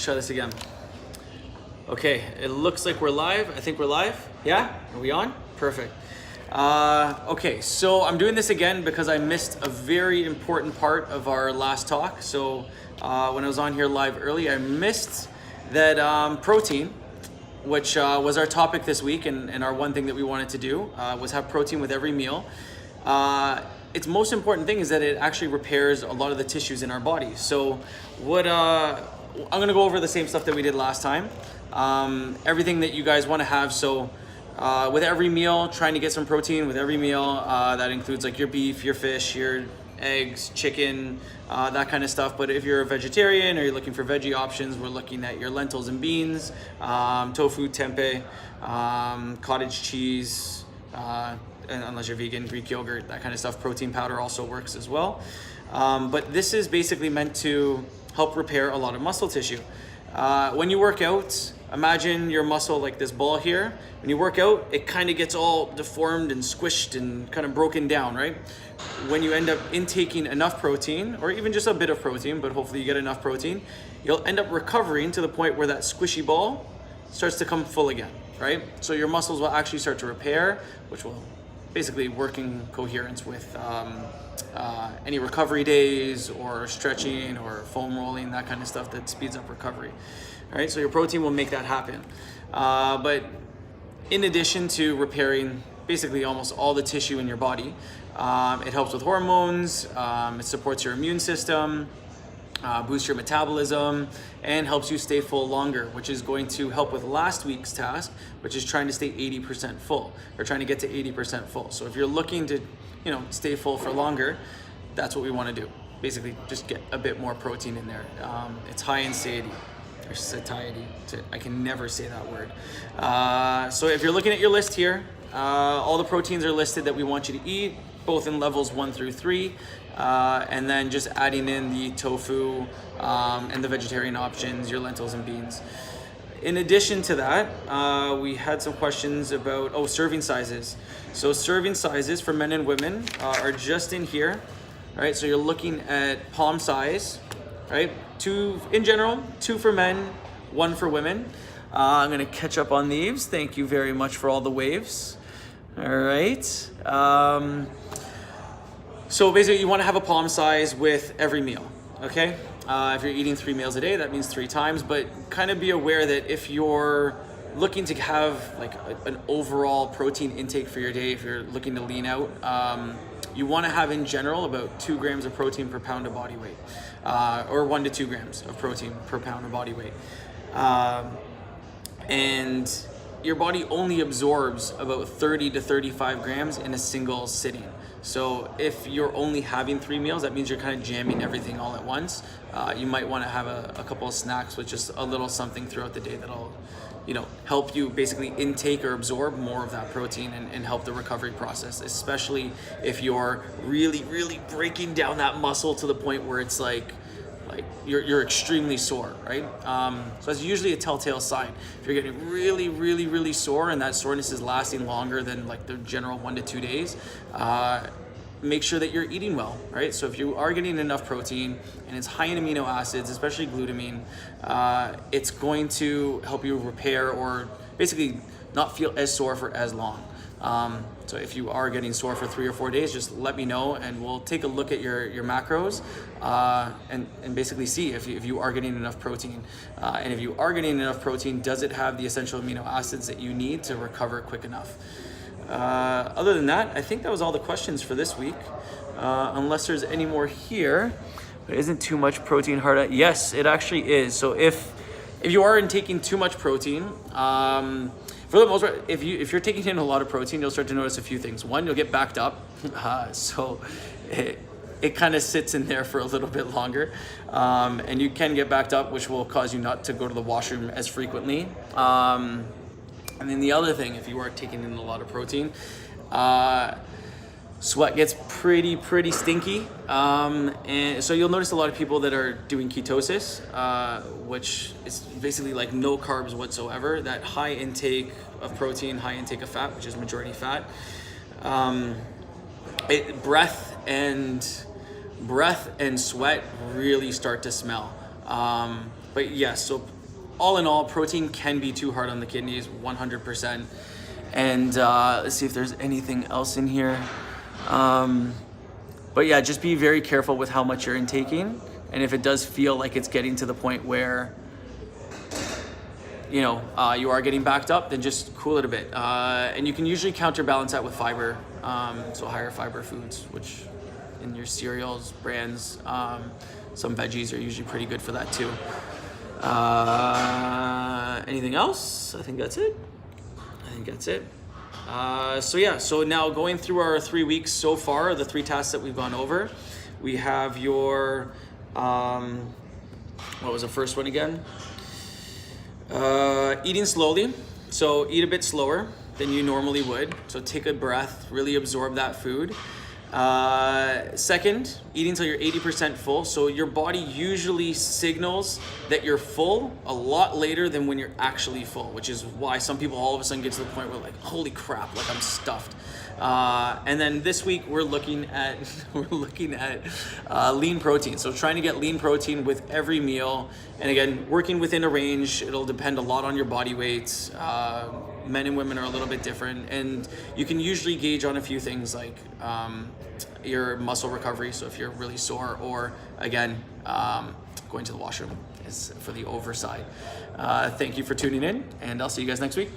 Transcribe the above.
try this again. Okay, it looks like we're live. I think we're live. Yeah? Are we on? Perfect. Okay, so I'm doing this again because I missed a very important part of our last talk. So when I was on here live early, I missed that protein, which was our topic this week, and our one thing that we wanted to do was have protein with every meal. Its most important thing is that it actually repairs a lot of the tissues in our body. So what I'm gonna go over the same stuff that we did last time. Everything that you guys want to have. So with every meal, trying to get some protein with every meal. That includes like your beef, your fish, your eggs, chicken, that kind of stuff. But if you're a vegetarian or you're looking for veggie options, we're looking at your lentils and beans, tofu, tempeh, cottage cheese, and unless you're vegan, Greek yogurt, that kind of stuff. Protein powder also works as well. But this is basically meant to help repair a lot of muscle tissue. When you work out, imagine your muscle like this ball here. When you work out, it kind of gets all deformed and squished and kind of broken down, right? When you end up intaking enough protein, or even just a bit of protein, but hopefully you get enough protein, you'll end up recovering to the point where that squishy ball starts to come full again, right? So your muscles will actually start to repair, which will basically work in coherence with any recovery days or stretching or foam rolling, that kind of stuff that speeds up recovery. All right, so your protein will make that happen. But in addition to repairing basically almost all the tissue in your body, it helps with hormones, it supports your immune system, boosts your metabolism, and helps you stay full longer, which is going to help with last week's task, which is trying to stay 80% full, or trying to get to 80% full. So if you're looking to, stay full for longer, that's what we want to do. Basically, just get a bit more protein in there. It's high in satiety, or satiety. I can never say that word. So if you're looking at your list here, all the proteins are listed that we want you to eat, both in levels 1 through 3, and then just adding in the tofu and the vegetarian options, your lentils and beans. In addition to that, we had some questions about serving sizes. So serving sizes for men and women are just in here, right? So you're looking at palm size, right? 2 in general, 2 for men, 1 for women. I'm gonna catch up on these. Thank you very much for all the waves. All right. So basically you want to have a palm size with every meal, okay? If you're eating 3 meals a day, that means 3 times, but kind of be aware that if you're looking to have like an overall protein intake for your day, if you're looking to lean out, you want to have in general about 2 grams of protein per pound of body weight, or 1 to 2 grams of protein per pound of body weight. And your body only absorbs about 30 to 35 grams in a single sitting. So if you're only having 3 meals, that means you're kind of jamming everything all at once. You might want to have a couple of snacks with just a little something throughout the day that'll, help you basically intake or absorb more of that protein and help the recovery process, especially if you're really, really breaking down that muscle to the point where it's like you're extremely sore, right? So that's usually a telltale sign. If you're getting really, really, really sore and that soreness is lasting longer than like the general 1 to 2 days, make sure that you're eating well, right? So if you are getting enough protein and it's high in amino acids, especially glutamine, it's going to help you repair or basically not feel as sore for as long. So if you are getting sore for 3 or 4 days, just let me know and we'll take a look at your macros and basically see if you are getting enough protein. And if you are getting enough protein, does it have the essential amino acids that you need to recover quick enough? Other than that, I think that was all the questions for this week. Unless there's any more here. There isn't too much protein hard. Yes, it actually is. So if you are intaking too much protein, for the most part, if you're taking in a lot of protein, you'll start to notice a few things. One, you'll get backed up, so it kind of sits in there for a little bit longer, and you can get backed up, which will cause you not to go to the washroom as frequently. And then the other thing, if you are taking in a lot of protein, sweat gets pretty stinky, and so you'll notice a lot of people that are doing ketosis, which is basically like no carbs whatsoever, that high intake of protein, high intake of fat, which is majority fat. Breath and sweat really start to smell. But yes, so all in all, protein can be too hard on the kidneys, 100%. And let's see if there's anything else in here. But yeah, just be very careful with how much you're intaking. And if it does feel like it's getting to the point where, you know, you are getting backed up, then just cool it a bit. And you can usually counterbalance that with fiber. So higher fiber foods, which in your cereals, brands, some veggies are usually pretty good for that too. Anything else? I think that's it. So yeah, so now going through our 3 weeks so far, the 3 tasks that we've gone over, we have your, what was the first one again? Eating slowly. So eat a bit slower than you normally would. So take a breath, really absorb that food. Second, eating until you're 80% full. So your body usually signals that you're full a lot later than when you're actually full, which is why some people all of a sudden get to the point where like, holy crap, like I'm stuffed. And then this week we're looking at lean protein. So trying to get lean protein with every meal, and again, working within a range. It'll depend a lot on your body weight. Men and women are a little bit different, and you can usually gauge on a few things like your muscle recovery. So if you're really sore, or again, going to the washroom is for the overside. Thank you for tuning in, and I'll see you guys next week.